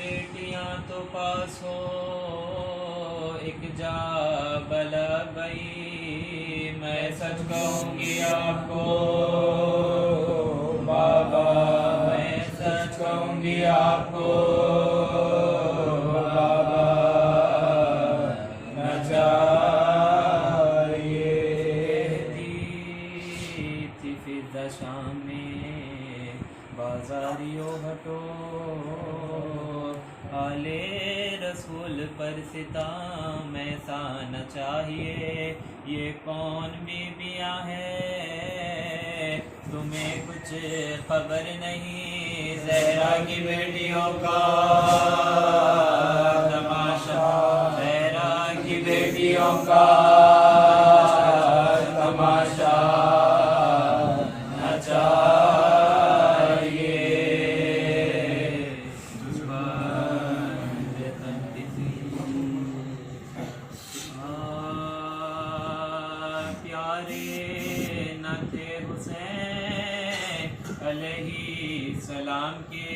बेटियां तो पास हो एक जा बला बई, मैं सच कहूँगी आपको बाबा, मैं सच कहूँगी आपको बाबा, न चाहिए थी फिर दशा में बाजारियों हटो, आले रसूल पर सिताम ऐसा न चाहिए। ये कौन बीबियाँ हैं तुम्हें कुछ खबर नहीं, ज़हरा की बेटियों का तमाशा, ज़हरा की बेटियों का तमाशा न चाहिए। अलैहिस्सलाम के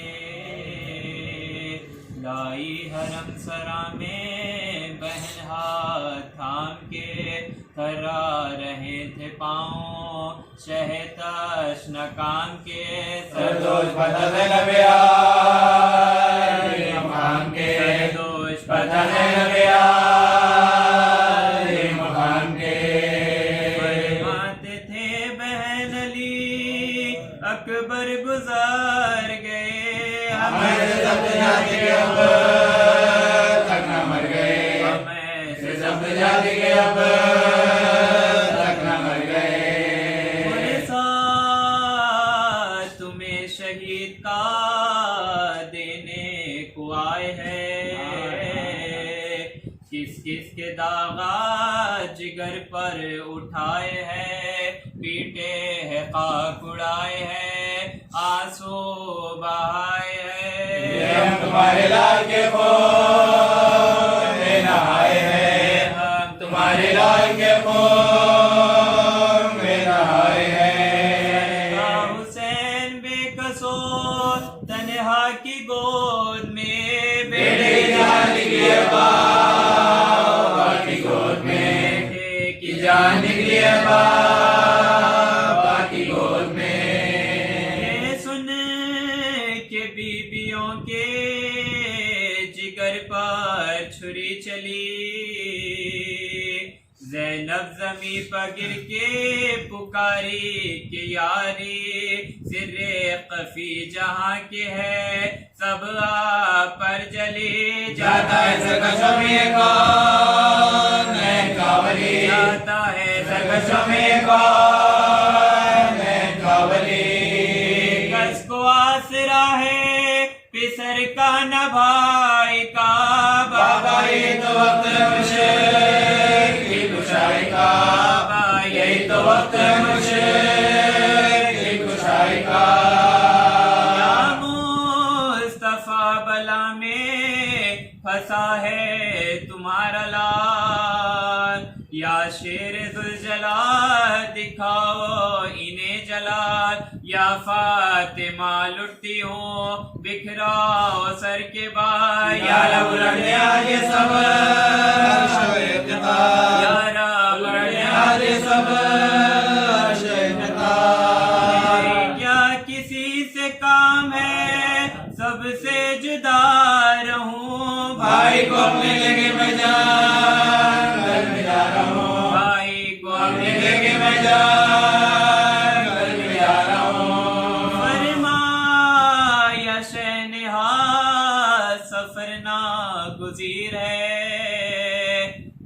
लाई हरम सरा में बहन हाथ थाम के, थर्रा रहे थे पाँव शहतश नकाम के, सरदोष बदल नबिया मकाम के, सरदोष बदल नबिया मकाम के। फरमाते थे बहन अली अकबर गुजार गए, हमें सब जाति के अब तक न मर गए, हमें से सब जाति के अब तक न मर गए। मेरे साथ तुम्हें शहीद का देने को आए हैं, किस किस के दागा जिगर पर उठाए हैं, पीटे है खाक उड़ाए हैं, आंसू बहाए हैं। हम तुम्हारे लाल के खून में नहाए हैं, हम तुम्हारे लाल के खून में नहाए हैं। हुसैन बेकसूर तन्हा की गोद में, बेटे जान की बाबा की गोद में, की जान की बाबा की गोद में। सुन के बीबियों के जिगर पर छुरी चली, ज़ैनब ज़मीं पर गिर के पुकारी के यारी, सिर्रे कफी जहाँ के है सब आप पर जली, जाता है सरकशों में कौन है कावली, जाता है सरकशों में कौन है कावली। कस को आसरा है पिसर का न भाई का, बाबा ये तो वक्त मुश्किल की कुशाई का, बाबा यही तो वक्त मुश्किल की कुशाई का। या मुस्तफा बला में फंसा है तुम्हारा लाल, या शेर दुलजलाल दिखाओ इन्हें जलाल, या फातिमा लुटती हूँ बिखराओ सर के बाल, या रब लड़ने आगे सब या रब लड़ने आगे सब क्या किसी से काम है सबसे जुदा रहूं, भाई को अपने लेके मैं जान घर में जा रहा हूँ, भाई को अपने लेके मैं जान घर में जा रहा हूँ। फरमाया शहनहा सफर ना गुज़ीर है,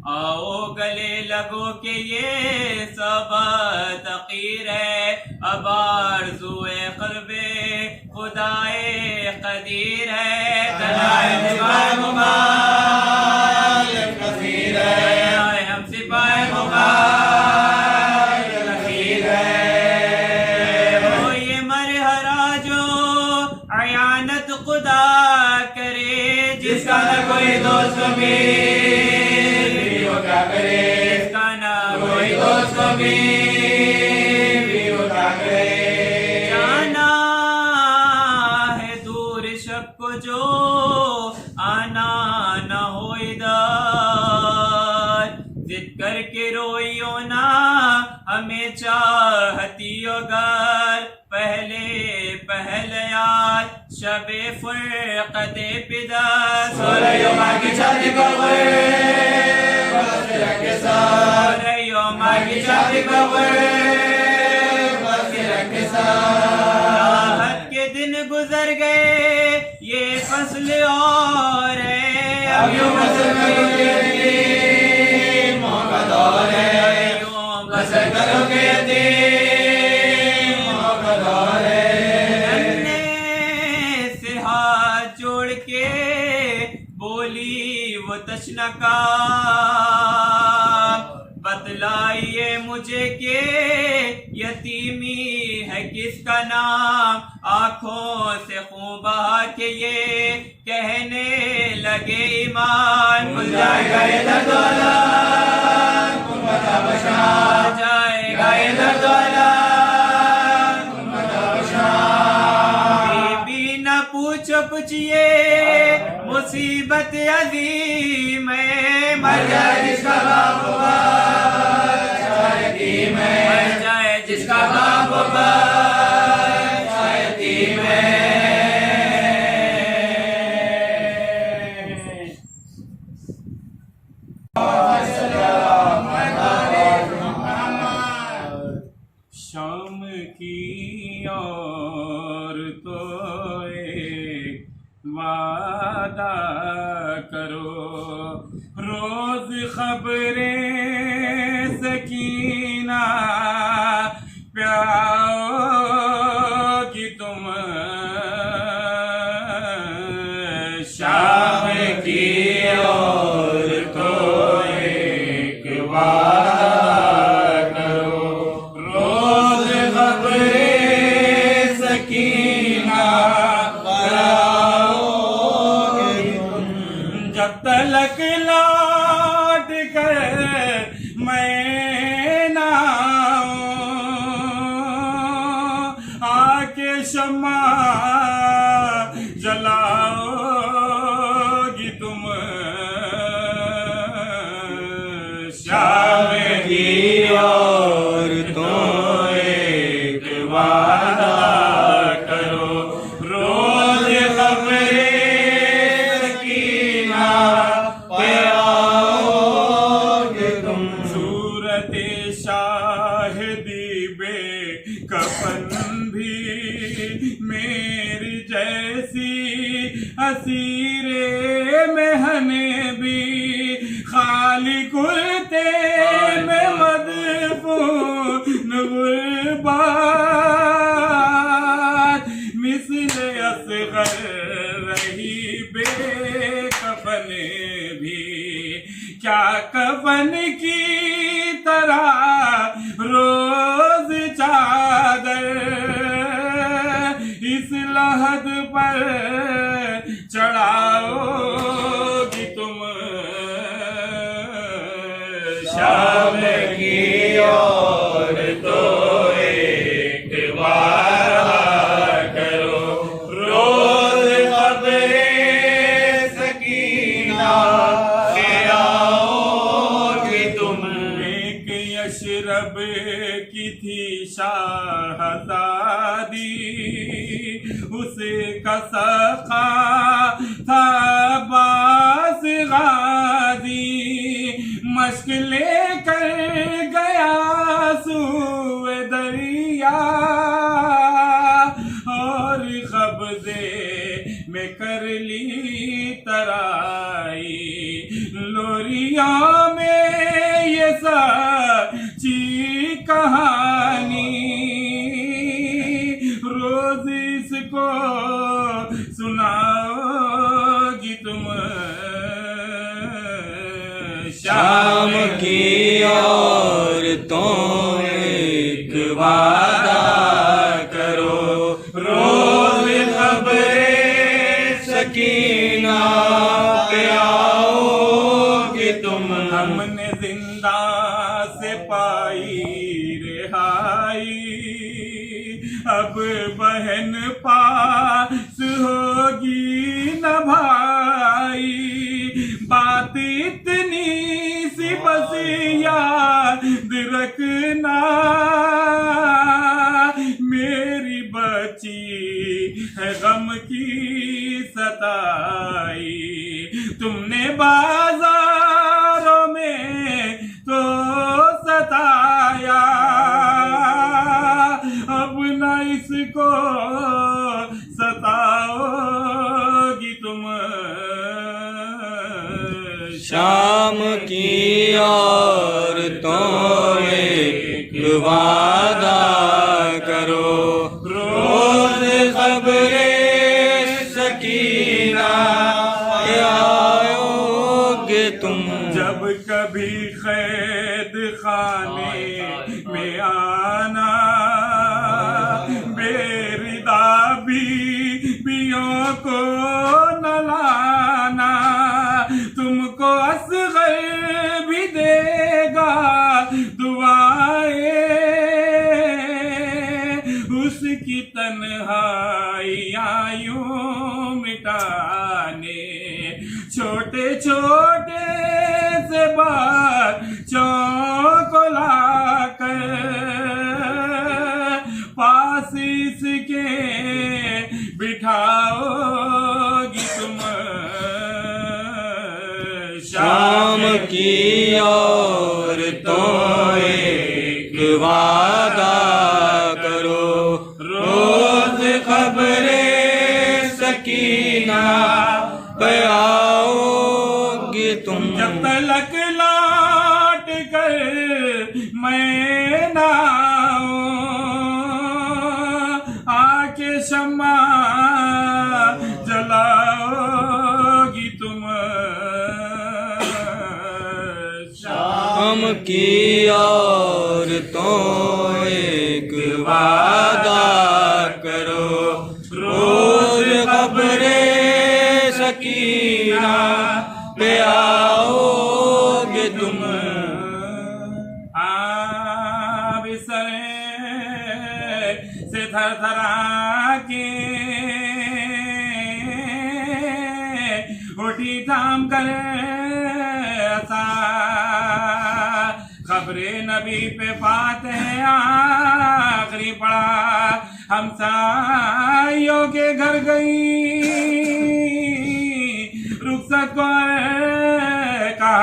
आओ गले लगो के ये सब तक़ीर है, अब आरज़ूए क़ल्बे खुदाए क़दीर है, तनाए सिपाही मुग़ालिब कसीर है, हम सिपाही मुग़ालिब कसीर है। ओ ये मरहरा जो अयानत खुदा करे, जिसका न कोई दोस्त भी वो क्या करे, जिसका न कोई दोस्त भी वो क्या करे। जाना है दूर शब को जो आना न हो इधर, जिद करके रोइयो ना हमें चाहती घर, पहले पहले यार शबे फुरक़ते पिदर, सोलयो माँ की छाती पर सोलयो माँ की छाती पर राहत के दिन गुजर गए ये फसल और है, अब यूं बसर करोगे यतीम का दौर है, यूं बसर करोगे यतीम का दौर है। नन्हे से हाथ जोड़ के बोली वो तशनका, बतलाइए मुझे के यतीमी है किसका नाम, आंखों से खून बहा के ये कहने लगे ईमान, खुल जाएगा ये दर्द वाला जाएगा ये दर्द वाला, बीबी न पूछो पूछिए मुसीबत अजीम है, मर जाए जिसका बाप होगा मर जाए जिसका बाप होगा यतीम है। शाम की और तो एक वादा करो, रोज खबरें सकीना प्याओगी तुम, शाम की और तो एक वादा करो, रोज खबरें सकीना प्याओगी तुम, जब तलक लौट कर मैं ना आके शम्मा जलाओगी तुम, शाम की और तो एक वादा करो, रोज खबरें सकीना प्याओगे तुम, सूरत शाहिदी बे कफन भी मेरी जैसी असीरे मेहने भी, खाली कुर्ते में मदफून गुरबात, मिस्ल असगर रही बेकफन भी, क्या कफन की तरह रोज चादर इस लहद पर चढ़ाओगी तुम, शाम की और तो एक वादा करो, रोज खबरें सकीना आओगी तुम, एक यशरब की थी शाहज़ादी, उसे कसखा था बास गाजी, मश्क लेकर गया सूए दरिया, और कब्जे में कर ली तराई, लोरिया में ये सच्ची कहानी, रोज इसको सुनाओगी तुम, शाम की और तो एक वादा करो, रोज खबरें सकीना पे आओगे तुम, हमने जिंदा से पाई रिहाई, अब बहन पास होगी न भाई, बात इतनी सी बस याद रखना, मेरी बची है गम की सताई, तुमने बाजारों में तो सताया, अब न इसको सताओगी तुम। शाम की और तो एक वादा करो, रोज खबरे सकीना आओगे तुम। जब कभी कैद खाने में आना, बेरिदा बीवियों को न लाना, तुमको असग़र भी देगा दुआएं, उसकी तन्हाइयाँ यूं मिटाने, छोटे छोटे से बच्चों को लाकर पास इसके बिठाओगी तुम। शाम की और तो एक वादा करो, रोज खबरे सकीना पे आओगे तुम। जब तलक लौट कर मैं ना आऊं, आके शम्मा जलाओगी तुम। शाम की और तो एक वादा करो, रोज खबरे सकीना पे आओगे तुम। बिसर से थर थरा के उठी थाम कर खबरे नबी पे फाते आखिरी पड़ा, हम साइयों के घर गई, रुखसत को कहा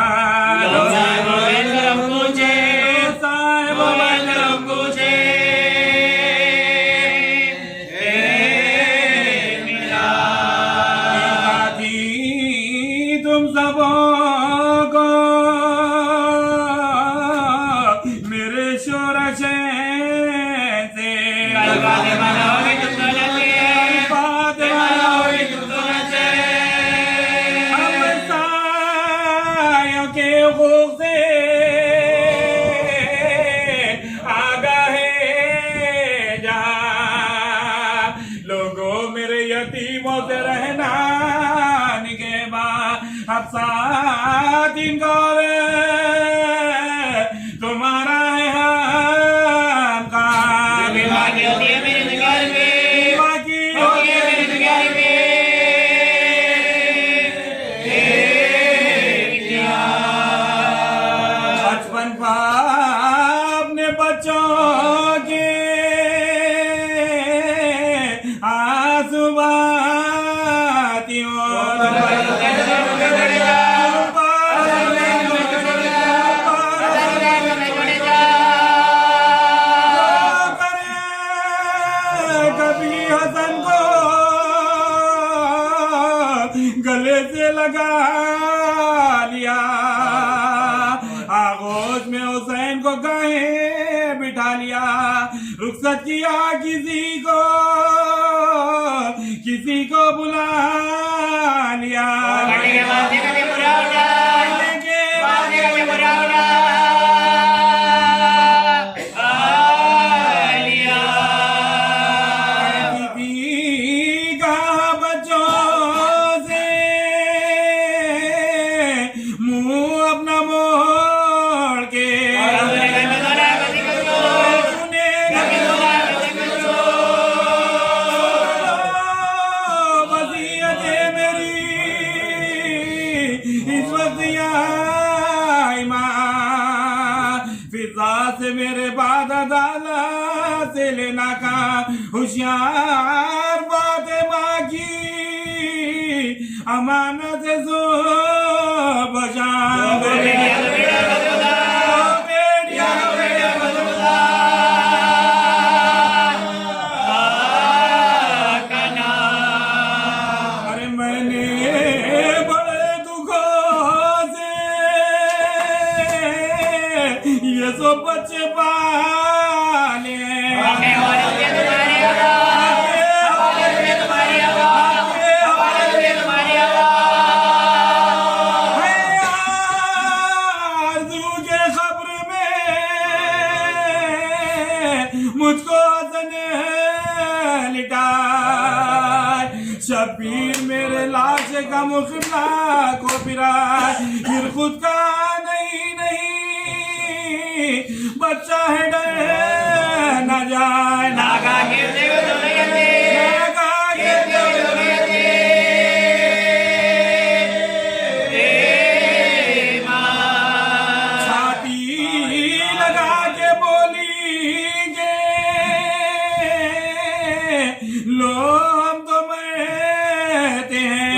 तुम सबों को मेरे शोरश से हम सायों के खूब से आगाहे जहाँ लोगों मेरे यतीमों से रहना निगेबा, अब साथ इनको तुम्हारा है हम का बाकी होती है मेरे निगाह में, बाकी होती है मेरे निगाह में। बचपन पाप ने बच्चों के आंसू बहातियों कभी हसन को गले से लगा लिया, आगोश में हुसैन को कहे बिठा लिया, रुखसत किया किसी को बुला लिया। इस वक्त फिजा से मेरे बाद दादा से लेना का होशियार बात माँ की अमानत सो बजा अरे मैंने बड़े दुखों से ये सब बच्चे पाले मुझको हंसने लिटाए शबीर मेरे लाश का मुखला को फिराए फिर खुद का नहीं बच्चा है डरे न जाए नागा गिरते छाती लगा के बोली लो हम तो मरते हैं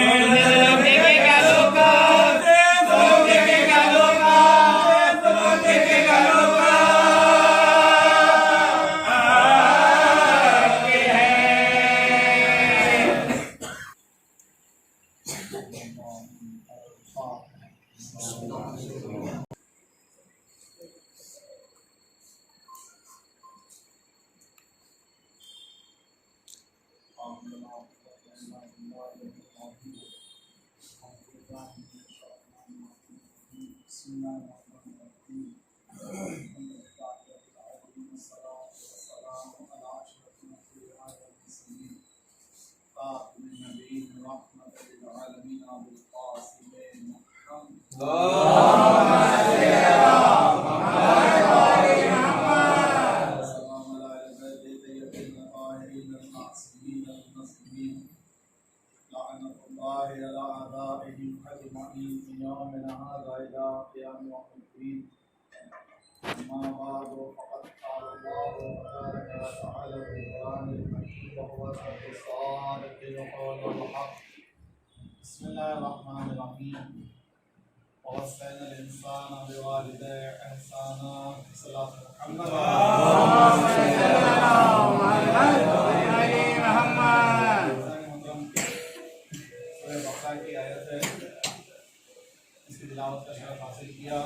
इसकी तिलावत का शरफ हासिल किया।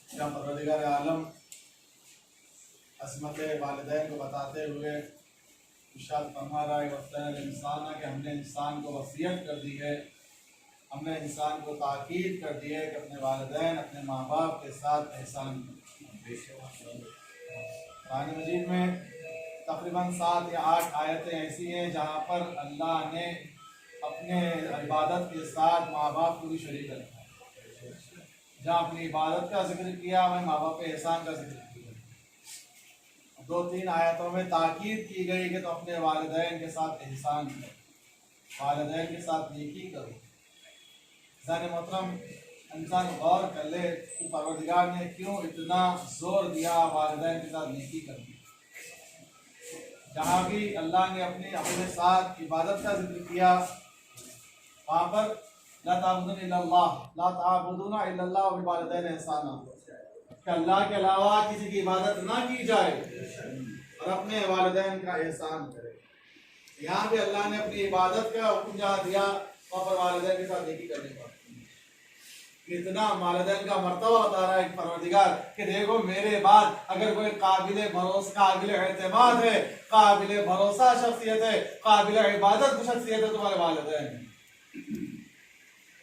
जहाँ परवरदिगार आलम असमत वालिदैन को बताते हुए इरशाद फरमा रहा है वफ़्तन इंसान कि हमने इंसान को वसीयत कर दी है, हमने इंसान को ताकीद कर दी है कि अपने वालिदैन अपने माँ बाप के साथ एहसान कुरान मजीद में तकरीबन 7 या 8 आयतें ऐसी हैं जहाँ पर अल्लाह ने अपने इबादत के साथ माँ बाप को भी शरीक रखा है। जहाँ अपनी इबादत का जिक्र किया वहीं माँ बाप के एहसान का जिक्र किया। 2-3 आयतों में ताकीद की गई कि तो अपने वालिदैन के साथ एहसान करो, वालिदैन के साथ नेकी करो। ज़ाने मोहतरम इंसान गौर कर ले कि परवरदिगार ने क्यों इतना जोर दिया वालिदैन के साथ नेकी करने। जहाँ भी अल्लाह ने अपने साथ इबादत का जिक्र किया वहाँ पर ला ताबुदूना इल्लल्लाह व बिल वालिदैन एहसाना, कि अल्लाह के अलावा किसी की इबादत ना की जाए और अपने वालिदैन का एहसान करे। यहाँ भी अल्लाह ने अपनी इबादत का हुक्म जहाँ दिया वहाँ पर वालिदैन के साथ नेकी करने का इतना वालिदैन का मर्तबा बता रहा है परवरदिगार कि देखो मेरे बाद अगर कोई काबिल भरोसा काबिल एतमाद है, काबिल भरोसा शख्सियत है, काबिल इबादत शख्सियत है तुम्हारे वालिदैन है,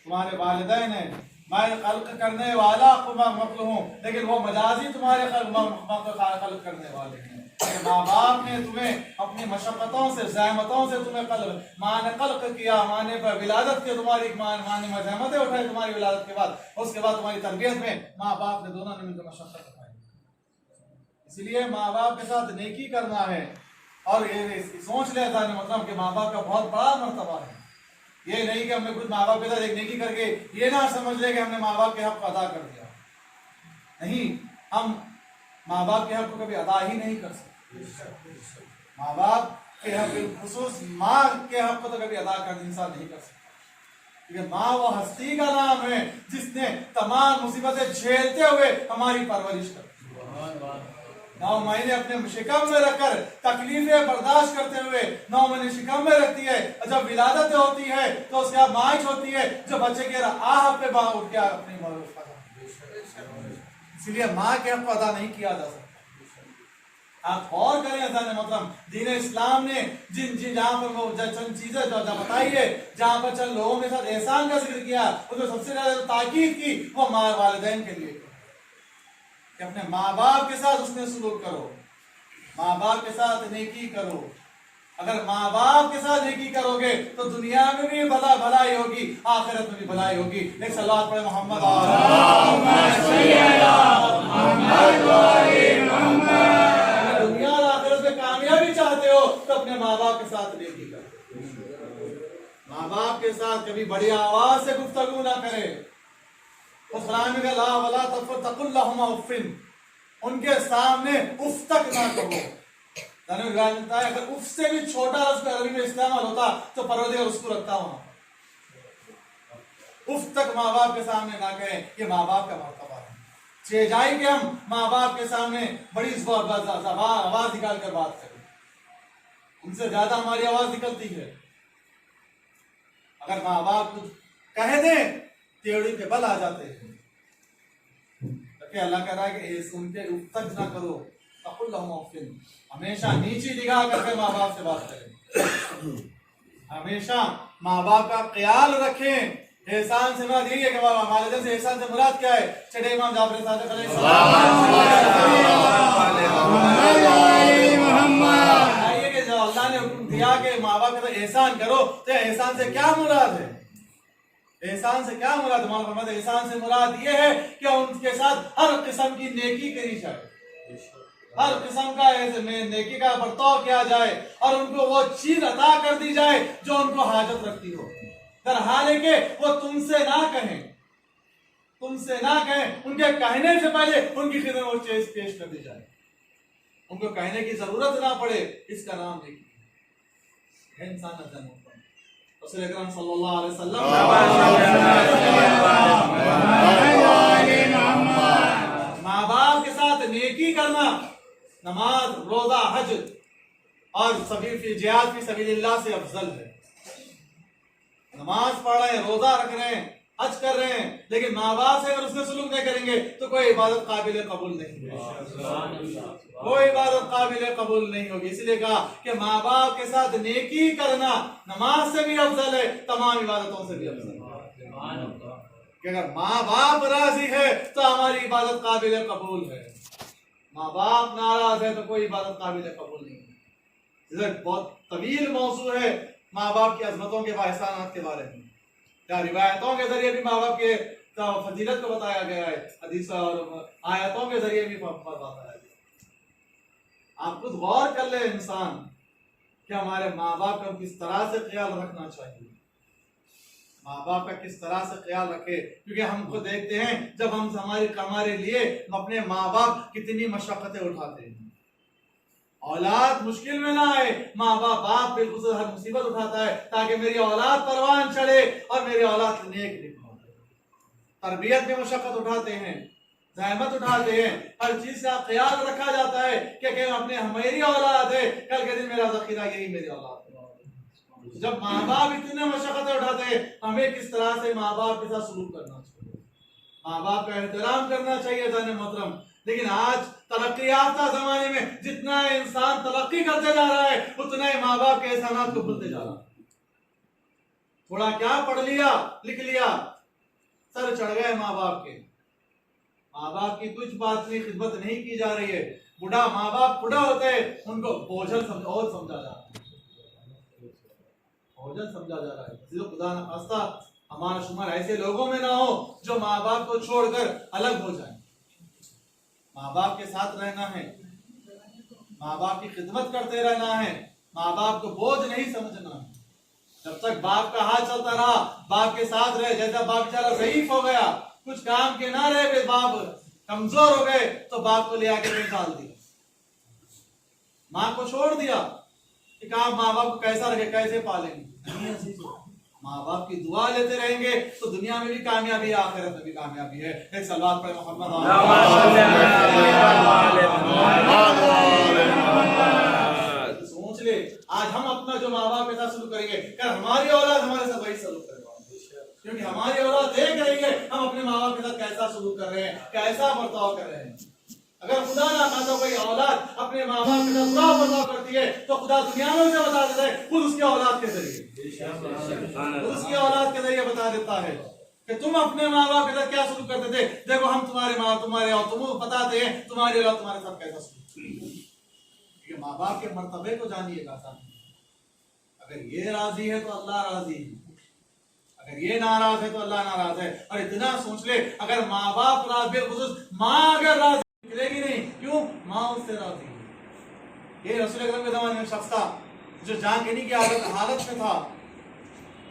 तुम्हारे वालिदैन है। मैं खल्क करने वाला मखलूक हूँ लेकिन वो मजाजी तुम्हारे खल्क करने वाले हैं। माँ बाप ने तुम्हें अपनी मशक्क़तों से ज़हमतों से तुम्हें माँ ने खल्क किया, माँ ने विलादत की, तुम्हारी माँ ने ज़हमतें उठाई तुम्हारी विलादत के बाद, उसके बाद तुम्हारी तरबियत में माँ बाप ने दोनों ने मिलकर मशक्क़त उठाई। इसलिए माँ बाप के साथ नेकी करना है। और ये सोच ले मतलब कि माँ बाप का बहुत बड़ा मर्तबा है। ये नहीं कि हमने खुद माँ बाप के साथ एक नेकी करके ये ना समझ ले कि हमने माँ बाप के हक को अदा कर दिया। नहीं, हम माँ बाप के हक को कभी अदा ही नहीं कर सकते। माँ बाप के हक, खुसूस माँ के हक को तो कभी अदा कर इंसान नहीं कर सकता, क्योंकि माँ वो हस्ती का नाम है जिसने तमाम मुसीबतें झेलते हुए हमारी परवरिश कर 9 महीने अपने शिकम में रखकर तकलीफें बर्दाश्त करते हुए 9 महीने शिकम में रखती है, और जब विलादत होती है तो उसके बाद माइच होती है, जो बच्चे के आह पे बाहर उठ के अपनी मौत। इसलिए माँ के हक को अदा नहीं किया जा सकता। आप और करें अज़ान मोहतरम, दीन इस्लाम ने जिन जहाँ पर वो चंद चीजें जो बताई है, जहाँ पर चंद लोगों के साथ एहसान का जिक्र किया, उसमें सबसे ज्यादा ताकीद की वो माँ वालिदैन के लिए कि अपने माँ बाप के साथ उसने सुलूक करो, माँ बाप के साथ नेकी करो। अगर माँ बाप के साथ नेकी करोगे तो दुनिया में भी भलाई होगी, आखिरत में भी भलाई होगी। एक सलावत पढ़े मोहम्मद। दुनिया और आखिरत में कामयाबी चाहते हो तो अपने माँ बाप के साथ नेकी करो। माँ बाप के साथ कभी बड़ी आवाज से गुफ्तगू ना करे। उनके सामने उफ तक ना कहो। अगर उफ से भी छोटा लफ्ज़ अरबी में इस्तेमाल होता तो परवरदिगार उसको रखता वहां। उफ तक माँ बाप के सामने ना कहें, ये माँ बाप का मर्तबा है। चाहिए कि हम माँ बाप के सामने बड़ी आवाज निकाल कर बात करें, उनसे ज्यादा हमारी आवाज निकलती है। अगर माँ बाप कुछ कह दें तेड़ी पे बल आ जाते हैं। तो अल्लाह कह रहा है कि उनके उफ तक ना करो, हमेशा नीची निगाह करके माँ बाप से बात करें। हमेशा माँ बाप का ख्याल रखें। एहसान से मुराद यही है कि वालिदैन से एहसान से मुराद क्या है? चढ़े इमाम जाफर सादिक कि जो अल्लाह ने हुक्म दिया कि माँ बाप का एहसान करो, तो एहसान से क्या मुराद है? एहसान से क्या मुराद? मोहम्मद एहसान से मुराद ये है कि उनके साथ हर किस्म की नेकी करी जाए, हर किस्म का नेकी का बर्ताव किया जाए और उनको वो चीज अता कर दी जाए जो उनको हाजत रखती हो। हाल के वो तुमसे ना कहें, उनके कहने से पहले उनकी खिदमत वो चीज पेश कर दी जाए, उनको कहने की जरूरत ना पड़े। इसका नाम नेकी है। इंसान रसूल अकरम सल्लल्लाहु अलैहि वसल्लम माँ बाप के साथ नेकी करना नमाज, रोजा, हज और जिहाद फी सबीलिल्लाह से अफजल है। नमाज पढ़ रहे हैं, रोजा रख रहे हैं, हज कर रहे हैं, लेकिन माँ बाप से अगर उसने सुलूक नहीं करेंगे तो कोई इबादत काबिल कबूल नहीं होगी, कोई इबादत काबिल कबूल नहीं होगी। इसलिए कहा कि माँ बाप के साथ नेकी करना नमाज से भी अफजल है, तमाम इबादतों से भी अफजल है। कि अगर माँ बाप राजी है तो हमारी इबादत काबिल कबूल है, माँ बाप नाराज है तो कोई इबादत काबिल कबूल नहीं है। बहुत तवील मौजू है माँ बाप की अजमतों के एहसानात के बारे में। क्या रिवायतों के जरिए भी माँ बाप के फजीलत को बताया गया है, हदीस और आयतों के जरिए भी बताया गया। आप खुद गौर कर ले इंसान कि हमारे माँ बाप का किस तरह से ख्याल रखना चाहिए, माँ बाप का किस तरह से ख्याल रखे। क्योंकि हमको देखते हैं जब हम हमारे लिए अपने माँ बाप कितनी मशक्कतें उठाते हैं। औलाद मुश्किल में ना आए, माँ बाप बिल्कुल हर मुसीबत उठाता है ताकि मेरी औलाद परवान चढ़े और मेरी औलाद नेक निकले। तरबियत में मशक्कत उठाते हैं, जहमत उठाते हैं, हर चीज का ख्याल रखा जाता है कि अपने मेरी औलाद है, कल के दिन मेरा जखीरा यही मेरी औलाद है। जब माँ बाप इतने मशक्कतें उठाते हैं, हमें किस तरह से माँ बाप के साथ सलूक करना चाहिए, माँ बाप का एहतराम करना चाहिए जाने मोहतरम। लेकिन आज तरक्की याफ्ता जमाने में जितना इंसान तरक्की करते जा रहा है उतना ही माँ बाप के एहसानात को भूलते जा रहा है। थोड़ा क्या पढ़ लिया लिख लिया, सर चढ़ गए माँ बाप के, माँ बाप की कुछ बात नहीं, खिदमत नहीं की जा रही है। बुढ़ा माँ बाप बुढ़ा होते हैं, उनको बोझल समझा जा रहा है, बोझल समझा जा रहा है। खुदा न खास्ता हमारा शुमार ऐसे लोगों में ना हो जो माँ बाप को छोड़कर अलग हो जाए। माँ बाप के साथ रहना है, माँ बाप की खिदमत करते रहना है, माँ बाप को बोझ नहीं समझना है। जब तक बाप का हाथ चलता रहा, बाप के साथ रहे, जैसा बाप बेचारा ज़ईफ हो गया, कुछ काम के ना रहे, बाप कमजोर हो गए, तो बाप को ले आके निकाल दिया, माँ को छोड़ दिया कि आप माँ बाप को कैसा रखे, कैसे पालेंगे। माँ बाप की दुआ लेते रहेंगे तो दुनिया में भी कामयाबी है, आखिरत में भी कामयाबी है। एक सलावत पढ़े मोहम्मद। सोच ले, आज हम अपना जो माँ बाप के साथ सलूक करेंगे, क्या हमारी औलाद हमारे साथ वही सलूक करेगा, क्योंकि हमारी औलाद देख रही है हम अपने माँ बाप के साथ कैसा सलूक कर रहे हैं, कैसा बर्ताव कर रहे हैं। अगर खुदा ना खाता कोई औलाद अपने माँ बाप के साथ बुरा बर्ताव करती है तो खुदा दुनिया में उसे बता देता है, खुद उसके औलाद के जरिए, उसकी औलाद के जरिए बता देता है कि तुम अपने माँ बाप के साथ क्या सलूक करते थे, देखो हम तुम्हारे माँ तुम्हारे और तुम बताते हैं तुम्हारी औलाद तुम्हारे साथ कैसा सलूक। माँ बाप के मर्तबे को जानिएगा साहब। अगर ये राजी है तो अल्लाह राजी है, अगर ये नाराज है तो अल्लाह नाराज है। और इतना सोच ले, अगर माँ बाप राजी, बिलखुसूस माँ अगर राजी निकलेगी नहीं, क्यों? माँ उससे राजी है। ये रसूल अकरम के ज़माने में शख्स था जो जान कहने की हालत में था,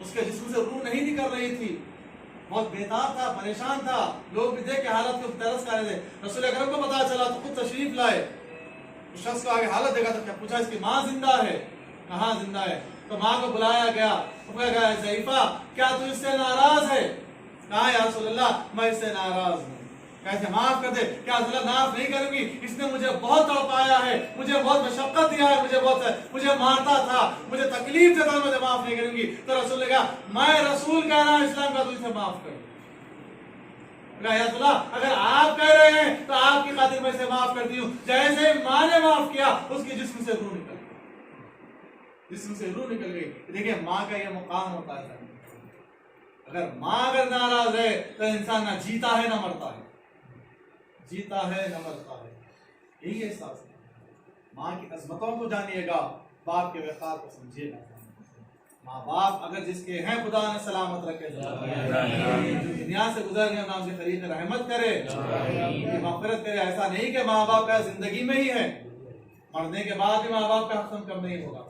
उसके जिस्म से रूह नहीं निकल रही थी, बहुत बेताब था, परेशान था, लोग भी देख के हालत को तरस खा रहे थे। रसूल अकरम को पता चला तो खुद तशरीफ लाए, उस शख्स को आगे हालत देखा तो क्या पूछा, इसकी माँ जिंदा है? कहाँ जिंदा है? तो माँ को बुलाया गया, ज़ईफा क्या तू इससे नाराज है? कहा या रसूल अल्लाह मैं इससे नाराज हूँ। कैसे माफ कर दे? क्या माफ नहीं करूंगी, इसने मुझे बहुत तड़पाया है, मुझे बहुत मशक्कत दिया है, मुझे मारता था, मुझे तकलीफ देता था, मुझे माफ नहीं करूंगी। तो रसूल ने कहा मैं रसूल कह रहा हूं इस्लाम का, तू इसे माफ कर। अगर आप कह रहे हैं तो आपकी खातिर मैं इसे माफ करती हूँ। जैसे माँ ने माफ किया उसकी जिस्म से रूह निकल गई, जिस्म से रूह निकल गई। देखिए माँ का यह मुकाम होता है। अगर माँ अगर नाराज है तो इंसान ना जीता है ना मरता है, जीता है न मरता है। यही है एहसास। माँ की अज़मतों को जानिएगा, बाप के वक़ार को समझिएगा। माँ बाप अगर जिसके हैं खुदा ने सलामत रखे, दुनिया से गुजर गए नाम से खरीद रहमत करे, मग़फ़िरत करे। ऐसा नहीं कि माँ बाप का जिंदगी में ही है, मरने के बाद भी माँ बाप का हक़ कम नहीं होगा।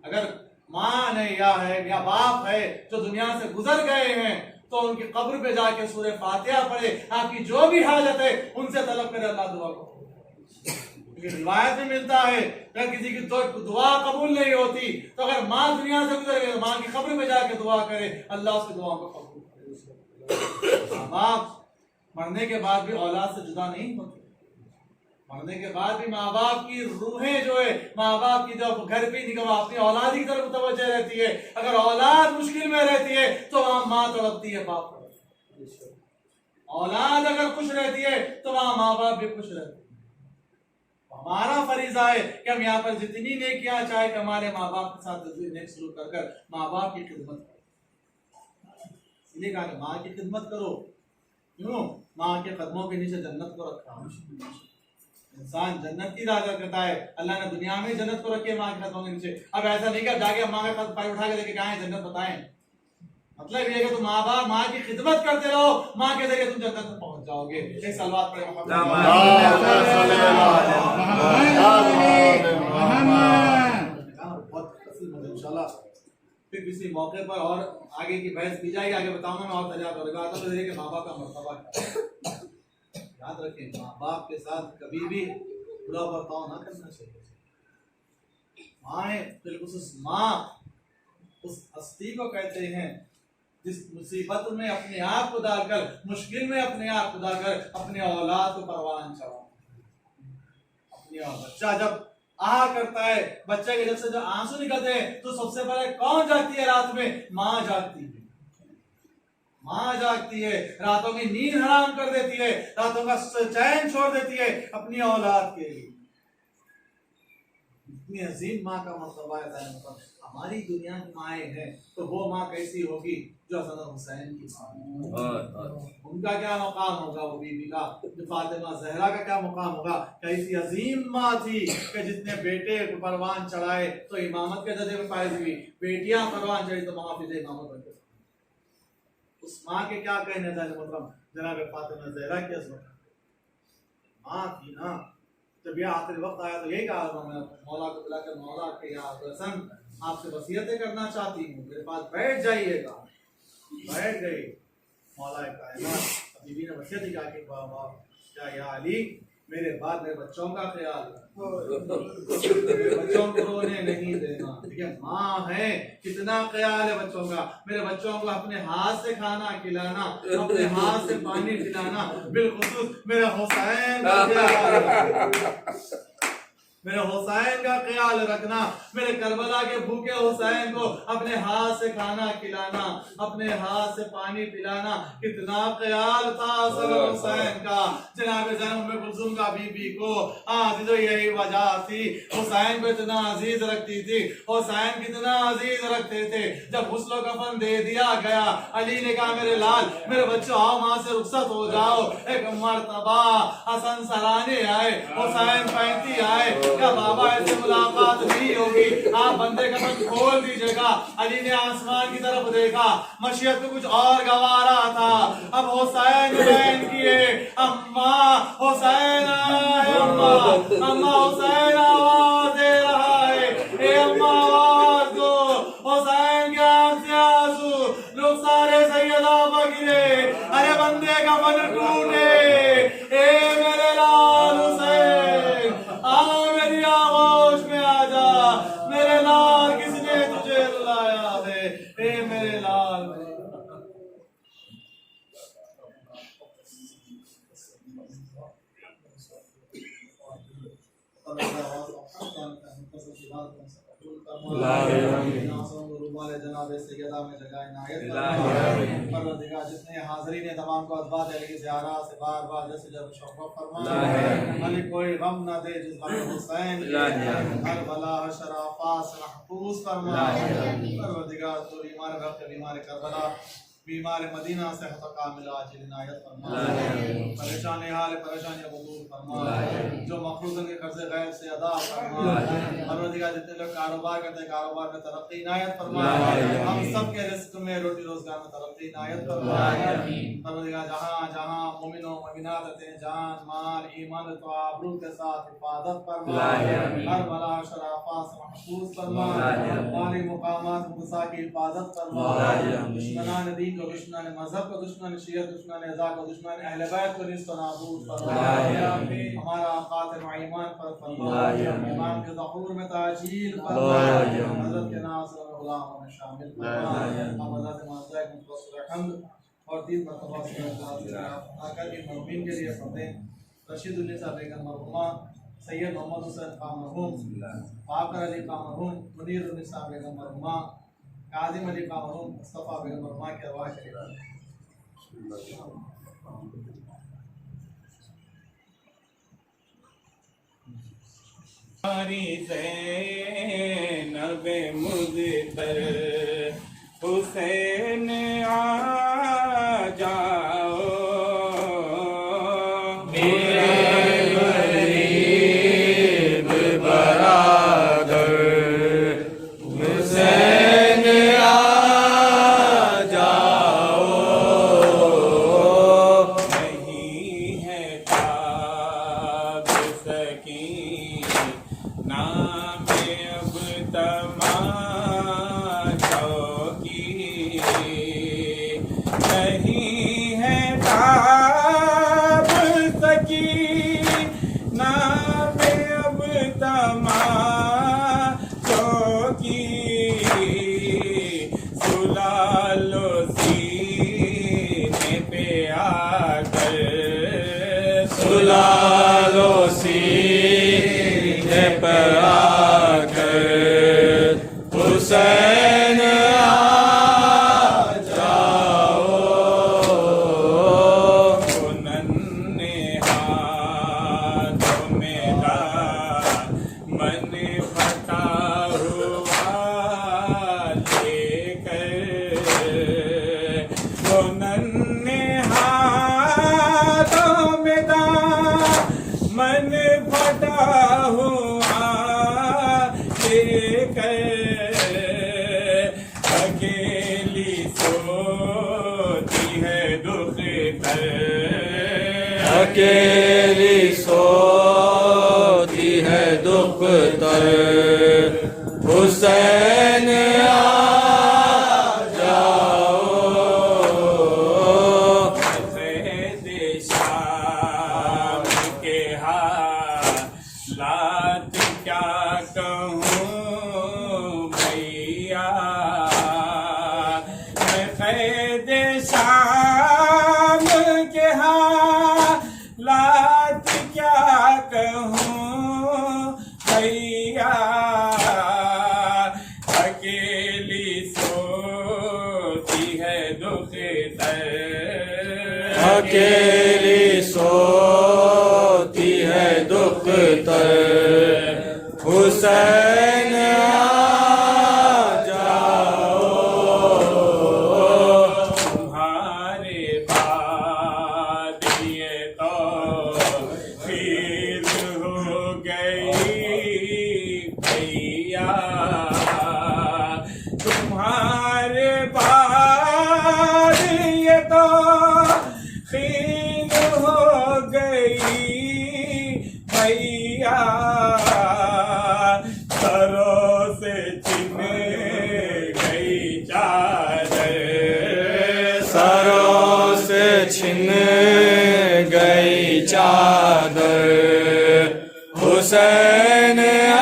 अगर माँ ने या बाप है जो दुनिया से गुजर गए हैं तो उनकी कब्र पे जाके सूरह फातिहा पढ़े, आपकी जो भी हालत है उनसे तलब करे, अल्लाह दुआ को। रिवायत में मिलता है अगर किसी की दुआ कबूल नहीं होती तो अगर माँ दुनिया से गुजर गई, माँ की कब्र पे जाके दुआ करे, अल्लाह उसकी दुआ को कबूल करे। बाप मरने के बाद भी औलाद से जुदा नहीं होते, मरने के बाद भी माँ बाप की रूहें जो है, माँ बाप की जो घर पे निकल अपनी औलाद की तरफ तवज्जो रहती है। अगर औलाद मुश्किल में रहती है तो वहां माँ तड़पती है, बाप तड़पती है। औलाद अगर खुश रहती है तो वहां माँ बाप भी खुश रहते हैं। हमारा फरीजा है कि हम यहाँ पर जितनी नेकियां चाहे कि हमारे माँ बाप के साथ नेक सलूक कर माँ बाप की खिदमत करो। इसलिए कहा माँ की खिदमत करो। क्यों? माँ के कदमों के नीचे जन्नत को रखा। इंसान जन्नत की राह करता है, अल्लाह ने दुनिया में जन्नत को रखे माँ के कदमों के नीचे। अब ऐसा नहीं कि जाके माँ का पैर उठा के लेके कहा है जन्नत बताएं। मतलब ये कि तुम माँ बाप माँ की खिदमत करते रहो, माँ के जरिए तुम जन्नत में पहुंच जाओगे। एक सलवात पढ़े इंशाल्लाह फिर किसी मौके पर और आगे की बहस की जाएगी, आगे बताऊंगा मैं और तजाब करूंगा। तो माँ बाप का मर्तबा याद रखें, माँ बाप के साथ कभी भी बुरा बर्ताव ना करना चाहिए। माँ बिलखुसूस माँ उस हस्ती को कहते हैं जिस मुसीबत में अपने आप को डालकर, मुश्किल में अपने आप को डालकर अपने औलाद को परवान चढ़ा। अपने बच्चा जब आहा करता है, बच्चे के जब से जो आंसू निकलते हैं तो सबसे पहले कौन जागती है रात में? माँ जागती है। माँ जागती है, रातों की नींद हराम कर देती है, रातों का चैन छोड़ देती है अपनी औलाद के लिए। इतनी अजीम माँ का मर्तबा है। हमारी दुनिया की माएँ हैं तो वो माँ कैसी होगी जो हसन और हुसैन की माँ। उनका क्या मुकाम होगा वो बीबी का, जो फातिमा ज़हरा का क्या मुकाम होगा। कैसी अजीम माँ थी कि जितने बेटे परवान चढ़ाए तो इमामत के दर्जे में फायज हुई, बेटियां परवान चढ़ी तो मुहाफिज इमामत बन गई। उस माँ के क्या कहने था मतलब जनाब फातिमा ज़हरा की अज़मत। माँ थी ना जब यह आखिरी वक्त आया तो यही कहा उन्होंने मौला को बुलाकर, मौला के या हसन आपसे वसीयतें करना चाहती हूँ, मेरे पास बैठ जाइएगा। बैठ गए मौला कायनात। बीवी ने वसीयत की कि बाबा क्या या अली मेरे बाद मेरे बच्चों का ख्याल मेरे बच्चों को रोने नहीं देना। ठीक है, माँ है कितना ख्याल है बच्चों का। मेरे बच्चों को अपने हाथ से खाना खिलाना, अपने हाथ से पानी पिलाना, बिलखुसूस मेरे हुसैन का ख्याल, मेरे हुसैन का ख्याल रखना। मेरे करबला के भूखे हुसैन को अपने हाथ से खाना खिलाना, अपने हाथ से पानी पिलाना, कितना ख्याल था हुसैन का। जनाब ज़ैनब कुलसूम का बीबी को तो यही वजह थी, हुसैन को इतना अजीज रखती थी। हुसैन कितना अजीज रखते थे। जब गुस्ल कफन दे दिया गया, अली ने कहा मेरे लाल मेरे बच्चों आओ वहां से रुखसत हो जाओ। एक मर्तबा हसन सराने आए, हुसैन 35 आए। क्या बाबा ऐसे मुलाकात नहीं होगी, आप बंदे का मन खोल दीजिएगा। अली ने आसमान की तरफ देखा, मशीयत में कुछ और गवा रहा था। अब हुसैन बैन किए, अम्मा हुसैन आया है, अम्मा अम्मा हुसैन आवाज दे रहा है, ए अम्मा आवाज दो। हुसैन के आंख से आंसू, लोग सारे सैयदा गिरे। अरे बंदे का मन टूटे, ए मेरे लाल हुसैन मेरी आगोश में आ जा। मेरे लाल किसने तुझे रुलाया है, ए मेरे लाल। जितने हाज़रीन तमाम को अज़बात ज़ियारा से बार बार जैसे जब शौक़ फरमा, मलिक कोई गम न दे जिस गम हुसैन, हर बला हर शराफा से महफूज फरमा। परवरदिगार तो बीमार वक्त बीमार करबला, बीमार मदीना से कामिल आजिल इनायत फरमा। परेशान हाल परेशानियां दूर फरमा, जो मखरूज़न के कर्ज़े गैब से अदा फरमा। परवरदिगार जितने लोग कारोबार करते हैं कारोबार में तरक्की इनायत फरमा। हम सब के रिज़्क़ में रोटी रोजगार में तरक्की इनायत फरमा। परवरदिगार जहाँ जहाँ मोमिनो मोमिनात रहते हैं, जान माल ईमान तो आबरू के साथ हिफाजत फरमा। हर बला शराफा से महफूज फरमा। वाली मुकामात मुसा की हिफाजत फरमा। दुश्मनान दीन को, दुश्मन मजहब को, दुश्मन शियत, दुश्मन अज़ा को, दुश्मन अहले बैत को निस्त नाबूद फरमा। हमारा खातिमा ईमान पर फरमा। ईमान के ज़हूर में ताजील फरमा। हज़रत के नाज़िर और गुलामों में शामिल फरमा। हम हज़रत मौला को मुतवस्सिल हम्द और 3 मरतबा आकर के मरहूमीन के लिए पढ़ें। रशीदुन्निसा बेगम मरहूमा, सैयद मोहम्मद हुसैन खान मरहूम, बाकर अली खान मरहूम, मुनीरुन्निसा बेगम मरहूमा, काज़िम अली खान मरहूम, मुस्तफ़ा बेगम मरहूमा की अरवाह शरीफ ज़ैनब मुज़्फ़र हुसैन आ जाओ, मेरे गरीब बरादर हुसैन आ जाओ। नहीं है ताब सकी नाम अब तमाशों की, नहीं है ताब सकी नाम अब तमाशों की। सुला लो सीने पे आकर, सुला लो सीने पे आकर, हुसैन आ जाओ। नन्हे हाथों में मन फटा हुआ लेकर, नन्हे हाथों में मन फटा हुआ लेकर, अकेली सोती है दुख कर, अकेली सोती दुख्तर हुसैन आ जाओ क़ैद शाम के हालात क्या कहूँ भैया, मैं क़ैद शाम के हालात क्या कहूँ भैया, अकेली सोती है दुख तर, अकेली सोती है दुख तर हुसैन आ जाओ तुम्हारे बाद ये तो फिर हो गई भैया, तुम्हारे बाद ये तो खील हो गई भैया, सरों से छिन गई चादर, सरों से छिन गई चादर हुसैन आ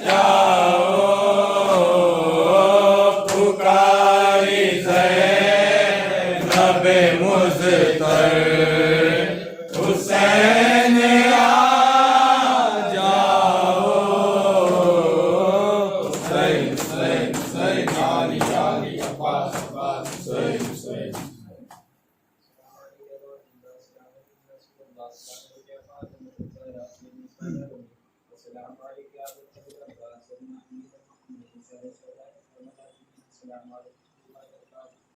जाओ पुकारी ज़ैनब मुज़्तर हुसैन आ जाओ Hussain Hussain Hussain Ali Ali Abbas Abbas Hussain Hussain Assalamualaikum warahmatullahi wabarakatuh.